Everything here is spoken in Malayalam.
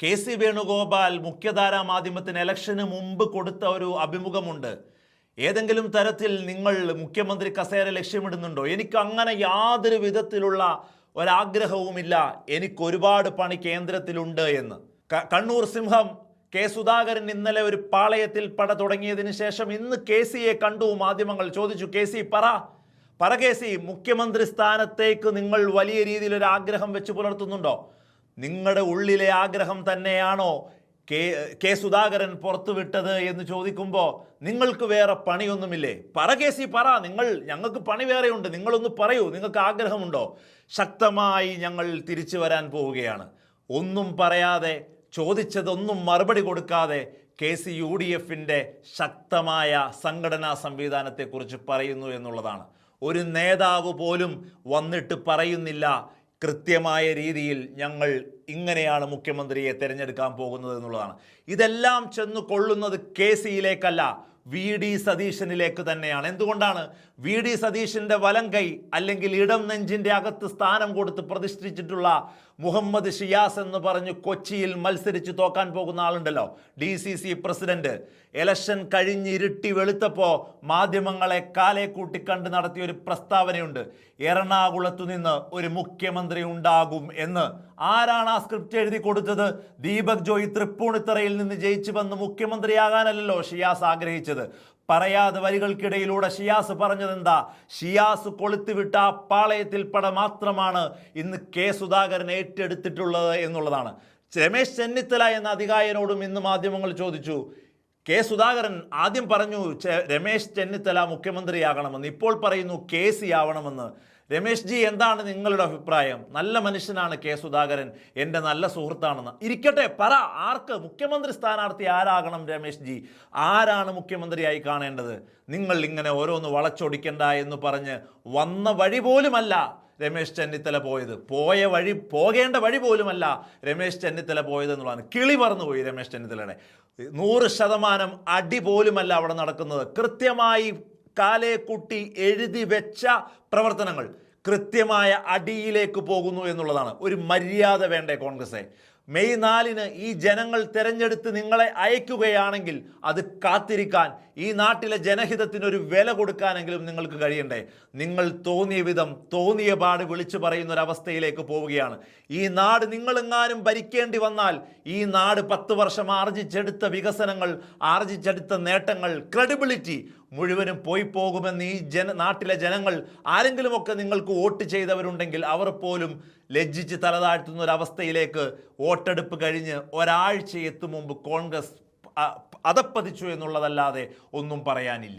കെ.സി. വേണുഗോപാൽ മുഖ്യധാരാ മാധ്യമത്തിന് ഇലക്ഷന് മുമ്പ് കൊടുത്ത ഒരു അഭിമുഖമുണ്ട്. ഏതെങ്കിലും തരത്തിൽ നിങ്ങൾ മുഖ്യമന്ത്രി കസേര ലക്ഷ്യമിടുന്നുണ്ടോ? എനിക്ക് അങ്ങനെ യാതൊരു വിധത്തിലുള്ള ഒരാഗ്രഹവുമില്ല, എനിക്ക് ഒരുപാട് പണി കേന്ദ്രത്തിലുണ്ട് എന്ന്. കണ്ണൂർ സിംഹം കെ സുധാകരൻ ഇന്നലെ ഒരു പാളയത്തിൽ പട തുടങ്ങിയതിന് ശേഷം ഇന്ന് കെ.സിയെ കണ്ടു. മാധ്യമങ്ങൾ ചോദിച്ചു, കെ.സി പറ കെ.സി, മുഖ്യമന്ത്രി സ്ഥാനത്തേക്ക് നിങ്ങൾ വലിയ രീതിയിൽ ഒരു ആഗ്രഹം വെച്ച് പുലർത്തുന്നുണ്ടോ? നിങ്ങളുടെ ഉള്ളിലെ ആഗ്രഹം തന്നെയാണോ കെ സുധാകരൻ പുറത്തുവിട്ടത് എന്ന് ചോദിക്കുമ്പോൾ നിങ്ങൾക്ക് വേറെ പണിയൊന്നുമില്ലേ? പറ കെ.സി പറ, ഞങ്ങൾക്ക് പണി വേറെയുണ്ട്, നിങ്ങളൊന്ന് പറയൂ, നിങ്ങൾക്ക് ആഗ്രഹമുണ്ടോ? ശക്തമായി ഞങ്ങൾ തിരിച്ചു വരാൻ പോവുകയാണ്. ഒന്നും പറയാതെ, ചോദിച്ചതൊന്നും മറുപടി കൊടുക്കാതെ കെ.സി UDFിൻ്റെ ശക്തമായ സംഘടനാ സംവിധാനത്തെക്കുറിച്ച് പറയുന്നു എന്നുള്ളതാണ്. ഒരു നേതാവ് പോലും വന്നിട്ട് പറയുന്നില്ല കൃത്യമായ രീതിയിൽ ഞങ്ങൾ ഇങ്ങനെയാണ് മുഖ്യമന്ത്രിയെ തിരഞ്ഞെടുക്കാൻ പോകുന്നത് എന്നുള്ളതാണ്. ഇതെല്ലാം ചെന്ന് കൊള്ളുന്നത് കെ.സിയിലേക്കല്ല, വി.ഡി. സതീശനിലേക്ക് തന്നെയാണ്. എന്തുകൊണ്ടാണ്? വി.ഡി. സതീശൻ്റെ വലം കൈ അല്ലെങ്കിൽ ഇടം നെഞ്ചിൻ്റെ അകത്ത് സ്ഥാനം കൊടുത്ത് പ്രതിഷ്ഠിച്ചിട്ടുള്ള മുഹമ്മദ് ഷിയാസ് എന്ന് പറഞ്ഞ് കൊച്ചിയിൽ മത്സരിച്ച് തോക്കാൻ പോകുന്ന ആളുണ്ടല്ലോ, DCC പ്രസിഡന്റ്. ഇലക്ഷൻ കഴിഞ്ഞ് ഇരുട്ടി വെളുത്തപ്പോൾ മാധ്യമങ്ങളെ കാലെ കൂട്ടിക്കണ്ട് നടത്തിയ ഒരു പ്രസ്താവനയുണ്ട്, എറണാകുളത്തു നിന്ന് ഒരു മുഖ്യമന്ത്രി ഉണ്ടാകും എന്ന്. ആരാണ് ആ സ്ക്രിപ്റ്റ് എഴുതി കൊടുത്തത്? ദീപക് ജോയ് തൃപ്പൂണിത്തറയിൽ നിന്ന് ജയിച്ചു വന്ന് മുഖ്യമന്ത്രിയാകാനല്ലോ ഷിയാസ് ആഗ്രഹിച്ചത്. പറയാതെ വരികൾക്കിടയിലൂടെ ഷിയാസ് പറഞ്ഞതെന്താ? ഷിയാസ് കൊളുത്തിവിട്ട ആ പാളയത്തിൽ പട മാത്രമാണ് ഇന്ന് കെ സുധാകരൻ ഏറ്റെടുത്തിട്ടുള്ളത് എന്നുള്ളതാണ്. രമേശ് ചെന്നിത്തല എന്ന അധികായനോടും ഇന്ന് മാധ്യമങ്ങൾ ചോദിച്ചു. കെ സുധാകരൻ ആദ്യം പറഞ്ഞു രമേശ് ചെന്നിത്തല മുഖ്യമന്ത്രിയാകണമെന്ന്, ഇപ്പോൾ പറയുന്നു കെ.സി ആവണമെന്ന്. രമേശ് ജി, എന്താണ് നിങ്ങളുടെ അഭിപ്രായം? നല്ല മനുഷ്യനാണ് കെ സുധാകരൻ, എൻ്റെ നല്ല സുഹൃത്താണെന്ന്. ഇരിക്കട്ടെ, പറ, ആർക്ക് മുഖ്യമന്ത്രി സ്ഥാനാർത്ഥി ആരാകണം? രമേശ് ജി, ആരാണ് മുഖ്യമന്ത്രിയായി കാണേണ്ടത്? നിങ്ങൾ ഇങ്ങനെ ഓരോന്ന് വളച്ചൊടിക്കണ്ട എന്ന് പറഞ്ഞ് വന്ന വഴി പോലുമല്ല രമേശ് ചെന്നിത്തല പോയത്, പോകേണ്ട വഴി പോലുമല്ല രമേശ് ചെന്നിത്തല പോയത് എന്നുള്ളതാണ്. കിളി പറന്നുപോയി രമേശ് ചെന്നിത്തലയുടെ. 100% അടി പോലുമല്ല അവിടെ നടക്കുന്നത്. കൃത്യമായി കാലേ കുട്ടി എഴുതി വെച്ച പ്രവർത്തനങ്ങൾ കൃത്യമായ അടിയിലേക്ക് പോകുന്നു എന്നുള്ളതാണ്. ഒരു മര്യാദ വേണ്ടേ കോൺഗ്രസേ? മെയ് 4-ന് ഈ ജനങ്ങൾ തെരഞ്ഞെടുത്ത് നിങ്ങളെ അയക്കുകയാണെങ്കിൽ അത് കാത്തിരിക്കാൻ, ഈ നാട്ടിലെ ജനഹിതത്തിനൊരു വില കൊടുക്കാനെങ്കിലും നിങ്ങൾക്ക് കഴിയണ്ടേ? നിങ്ങൾ തോന്നിയ വിധം തോന്നിയ പാട് വിളിച്ചു പറയുന്ന ഒരവസ്ഥയിലേക്ക് പോവുകയാണ്. ഈ നാട് നിങ്ങളെങ്ങാനും ഭരിക്കേണ്ടി വന്നാൽ ഈ നാട് 10 വർഷം ആർജിച്ചെടുത്ത വികസനങ്ങൾ, ആർജിച്ചെടുത്ത നേട്ടങ്ങൾ, ക്രെഡിബിലിറ്റി മുഴുവനും പോയി പോകുമെന്ന് ഈ നാട്ടിലെ ജനങ്ങൾ, ആരെങ്കിലുമൊക്കെ നിങ്ങൾക്ക് വോട്ട് ചെയ്തവരുണ്ടെങ്കിൽ അവർ പോലും ലജ്ജിച്ച് തലതാഴ്ത്തുന്ന ഒരവസ്ഥയിലേക്ക് വോട്ടെടുപ്പ് കഴിഞ്ഞ് ഒരാഴ്ച എത്തും മുമ്പ് കോൺഗ്രസ് അധപ്പതിച്ചു എന്നുള്ളതല്ലാതെ ഒന്നും പറയാനില്ല.